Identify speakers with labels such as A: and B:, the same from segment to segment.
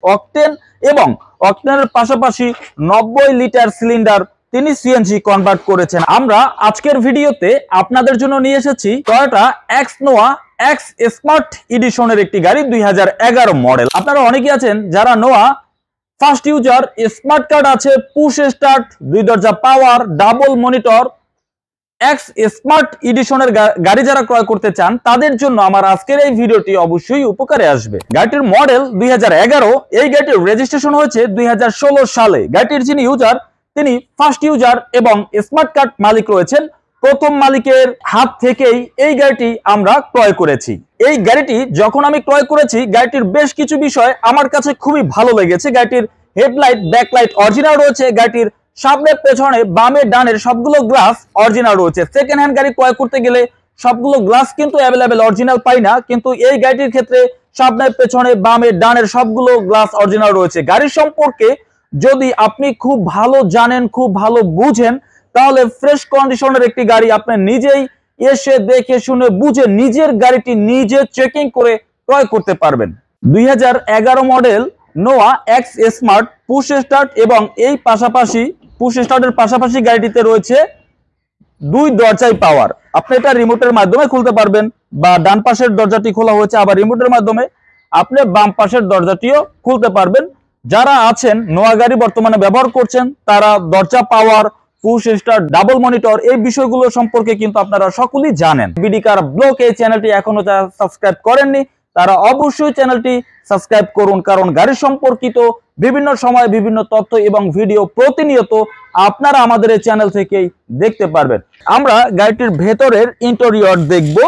A: Octane এবং অকটেনের পাশাপাশি 90 লিটার সিলিন্ডার তিনি সিএনজি কনভার্ট করেছেন। আমরা আজকের ভিডিওতে আপনাদের জন্য নিয়ে এসেছি Toyota X Noah X smart এডিশনের একটি গাড়ি 2011 মডেল। আপনারা অনেকে আছেন যারা Noah first user, smart card আছে, পুশ স্টার্ট, 2 দরজা power, double monitor X smart এডিশনের গাড়ি যারা ক্রয় করতে চান তাদের জন্য আমার আজকের এই ভিডিওটি অবশ্যই উপকারে আসবে। গাড়িটির মডেল 2011, এই গাড়িটির রেজিস্ট্রেশন হয়েছে 2016 সালে। গাড়িটির যিনি ইউজার তিনি ফার্স্ট ইউজার এবং স্মার্ট কার্ড মালিক রয়েছেন। প্রথম মালিকের হাত থেকেই এই গাড়িটি আমরা ক্রয় করেছি। এই গাড়িটি যখন আমি ক্রয় করেছি গাড়িটির বেশ কিছু বিষয় আমার কাছে খুবই ভালো লেগেছে। গাড়িটির হেডলাইট, ব্যাকলাইট অরিজিনাল রয়েছে। গাড়িটির সামনে পেছনে বামে ডানের সবগুলো গ্লাস অরিজিনাল রয়েছে। সেকেন্ড হ্যান্ড গাড়ি ক্রয় করতে গেলে সবগুলো গ্লাস কিন্তু অ্যাভেলেবেল অরিজিনাল পাই না, কিন্তু এই গাড়িটির ক্ষেত্রে সামনে পেছনে বামে ডানের সবগুলো গ্লাস অরিজিনাল রয়েছে। গাড়ির সম্পর্কে যদি আপনি খুব ভালো জানেন, খুব ভালো বুঝেন, তাহলে ফ্রেশ কন্ডিশনের একটি গাড়ি আপনি নিজেই এসে দেখে শুনে বুঝে নিজের গাড়িটি নিজে চেকিং করে ক্রয় করতে পারবেন। 2011 মডেল নোয়া এক্স স্মার্ট পুশ স্টার্ট এবং এই পাশাপাশি পুশ স্টার্টের পাশাপাশি গাড়িটিতে রয়েছে 2 দরজায় পাওয়ার। আপনি এটা রিমোটের মাধ্যমে খুলতে পারবেন, বা ডান পাশের দরজাটি খোলা হয়েছে আবার রিমোটের মাধ্যমে আপনি বাম পাশের দরজাটিও খুলতে পারবেন। যারা আছেন নোয়া গাড়ি বর্তমানে ব্যবহার করছেন তারা দরজা পাওয়ার, পুশ স্টার্ট, ডাবল মনিটর এই বিষয়গুলো সম্পর্কে কিন্তু আপনারা সকলেই জানেন। বিডি কার ব্লগ এই চ্যানেলটি এখনো যারা সাবস্ক্রাইব করেননি তারা অবশ্যই চ্যানেলটি সাবস্ক্রাইব করুন, কারণ গাড়ি সম্পর্কিত বিভিন্ন সময় বিভিন্ন তথ্য এবং ভিডিও প্রতিনিয়ত আপনারা আমাদের এই চ্যানেল থেকেই দেখতে পারবেন। আমরা গাড়িটির ভেতরের ইন্টেরিয়র দেখব।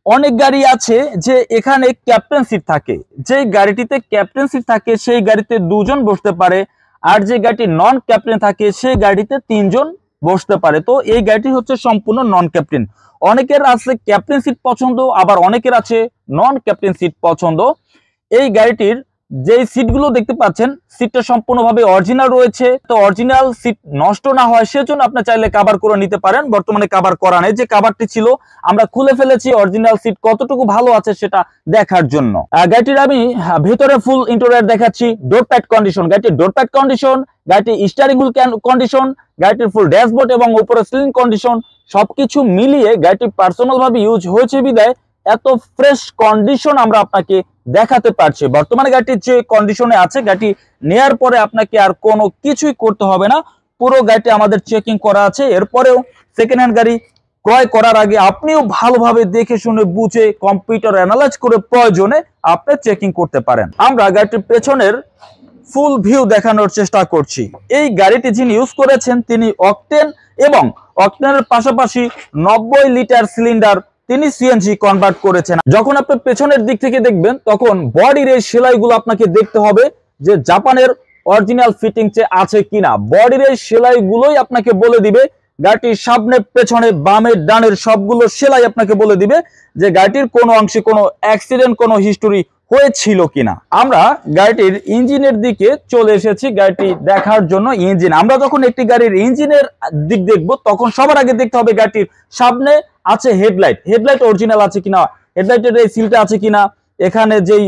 A: অনেক গাড়ি আছে যে এখানে ক্যাপ্টেন সিট থাকে, যে গাড়িটিতে ক্যাপ্টেন সিট থাকে সেই গাড়িতে 2 জন বসতে পারে, আর যে গাড়িটি নন ক্যাপ্টেন থাকে সেই গাড়িতে 3 জন বসতে পারে। তো এই গাড়িটি হচ্ছে সম্পূর্ণ নন ক্যাপ্টেন। অনেকের আছে ক্যাপ্টেন সিট পছন্দ, আবার অনেকের আছে নন ক্যাপ্টেন সিট পছন্দ। এই গাড়িটির যে সিটগুলো দেখতে পাচ্ছেন সিটটা সম্পূর্ণভাবে অরিজিনাল রয়েছে। তো অরিজিনাল সিট নষ্ট না হয় সেজন্য আপনি চাইলে কভার করে নিতে পারেন। বর্তমানে কভার করা নেই, যে কভারটি ছিল আমরা খুলে ফেলেছি অরিজিনাল সিট কতটুকু ভালো আছে সেটা দেখার জন্য। গাড়িটির আমি ভেতরে ফুল ইন্টেরিয়র দেখাচ্ছি। ডোর প্যাড কন্ডিশন, গাড়িটির ডোর প্যাড কন্ডিশন, গাড়িটির স্টিয়ারিং হুইল কন্ডিশন, গাড়িটির ফুল ড্যাশবোর্ড এবং উপরে সিলিং কন্ডিশন সবকিছু মিলিয়ে গাড়িটি পার্সোনাল ভাবে ইউজ হয়েছে বিদায় এত ফ্রেশ কন্ডিশন আমরা আপনাকে দেখাতে পারছি। বর্তমানে গাড়িটির যে কন্ডিশনে আছে গাড়িটি নেয়ার পরে আপনাকে আর কোনো কিছুই করতে হবে না, পুরো গাড়িটি আমাদের চেকিং করা আছে। এরপরেও সেকেন্ড হ্যান্ড গাড়ি ক্রয় করার আগে আপনিও ভালোভাবে দেখে শুনে বুঝে কম্পিউটার অ্যানালাইজ করে প্রয়োজনে আপনি চেকিং করতে পারেন। আমরা গাড়িটির পেছনের ফুল ভিউ দেখানোর চেষ্টা করছি। এই গাড়িটি যিনি ইউজ করেছেন তিনি অকটেন এবং অকটেনের পাশাপাশি 90 লিটার সিলিন্ডার তিনি সিএনজি কনভার্ট করেছেন। যখন আপনি পেছনের দিক থেকে দেখবেন তখন বডির এই সেলাইগুলো আপনাকে দেখতে হবে যে জাপানের অরিজিনাল ফিটিংসে আছে কিনা। বডির এই সেলাইগুলোই আপনাকে বলে দিবে, গাড়িটির সামনে পেছনে বামে ডানের সবগুলো সেলাই আপনাকে বলে দিবে যে গাড়িটির কোনো অংশে কোনো অ্যাক্সিডেন্ট, কোনো হিস্টোরি হয়েছিল কিনা। আমরা গাড়িটির ইঞ্জিনের দিকে চলে এসেছি গাড়িটি দেখার জন্য। ইঞ্জিন, আমরা যখন একটি গাড়ির ইঞ্জিনের দিক দেখব তখন সবার আগে দেখতে হবে গাড়িটির সামনে আছে হেডলাইট, হেডলাইট অরিজিনাল আছে কিনা, হেডলাইটের এই সিলটা আছে কিনা, এখানে যেই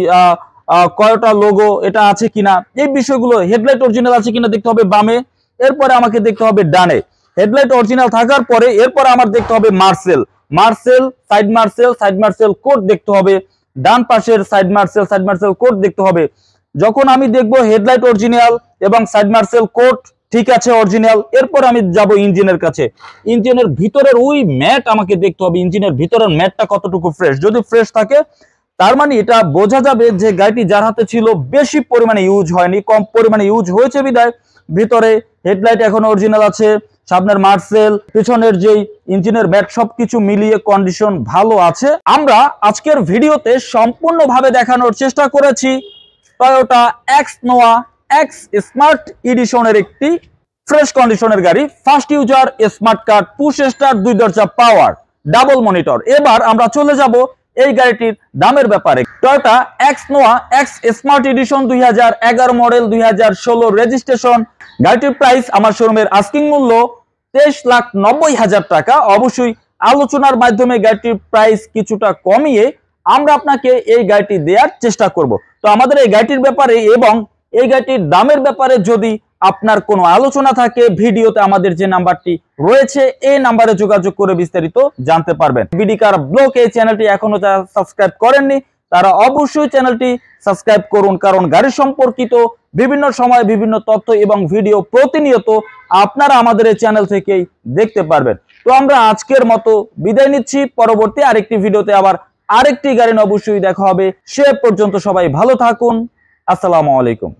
A: কয়টা লোগো এটা আছে কিনা, এই বিষয়গুলো হেডলাইট অরিজিনাল আছে কিনা দেখতে হবে বামে। এরপরে আমাকে দেখতে হবে ডানে হেডলাইট অরিজিনাল থাকার পরে এরপরে আমার দেখতে হবে মার্সেল, সাইড মার্সেল কোড দেখতে হবে। ডান পাশের সাইড মার্সেল কোড দেখতে হবে। যখন আমি দেখব হেডলাইট অরিজিনাল এবং সাইড মার্সেল কোড ঠিক আছে অরিজিনাল, এরপর আমি যাব ইঞ্জিনের কাছে। ইঞ্জিনের ভিতরের ওই ম্যাট আমাকে দেখতে হবে, ইঞ্জিনের ভিতরের ম্যাটটা কতটুকু ফ্রেশ। যদি ফ্রেশ থাকে তার মানে এটা বোঝা যাবে যে গাড়িটি যার হাতে ছিল বেশি পরিমাণে ইউজ হয়নি, কম পরিমাণে ইউজ হয়েছে বিধায় ভিতরে হেডলাইট এখন অরিজিনাল আছে, সামনের মার্সেল, পিছনের যেই ইঞ্জিনের ম্যাট সবকিছু মিলিয়ে কন্ডিশন ভালো আছে। আমরা আজকের ভিডিওতে সম্পূর্ণভাবে দেখানোর চেষ্টা করেছি Toyota X Noah X smart এডিশনের একটি ফ্রেশ কন্ডিশনের গাড়ি, first user, smart card, push start, 2 দরজা পাওয়ার, ডাবল মনিটর। এবার আমরা চলে যাব এই গাড়িটির দামের ব্যাপারে। Toyota X Noah X smart edition 2011 model, 2016 registration. গাড়িটির প্রাইস আমার শোরুমের আস্কিং মূল্য 23,90,000 টাকা। অবশ্যই আলোচনার মাধ্যমে গাড়িটির প্রাইস কিছুটা কমিয়ে আমরা আপনাকে এই গাড়িটি দেওয়ার চেষ্টা করব। তো আমাদের এই গাড়িটির ব্যাপারে এবং এই গাড়িটির দামের ব্যাপারে যদি আপনার কোনো আলোচনা থাকে, ভিডিওতে আমাদের যে নাম্বারটি রয়েছে এই নাম্বারে যোগাযোগ করে বিস্তারিত জানতে পারবেন। বিডি কার ব্লগ এই চ্যানেলটি এখনো যারা সাবস্ক্রাইব করেননি তারা অবশ্যই চ্যানেলটি সাবস্ক্রাইব করুন, কারণ গাড়ি সম্পর্কিত বিভিন্ন সময় বিভিন্ন তথ্য এবং ভিডিও প্রতিনিয়ত আপনারা আমাদের এই চ্যানেল থেকেই দেখতে পারবেন। তো আমরা আজকের মতো বিদায় নিচ্ছি, পরবর্তী আরেকটি ভিডিওতে আবার আরেকটি গাড়ি অবশ্যই দেখা হবে। সে পর্যন্ত সবাই ভালো থাকুন। আসসালামু আলাইকুম।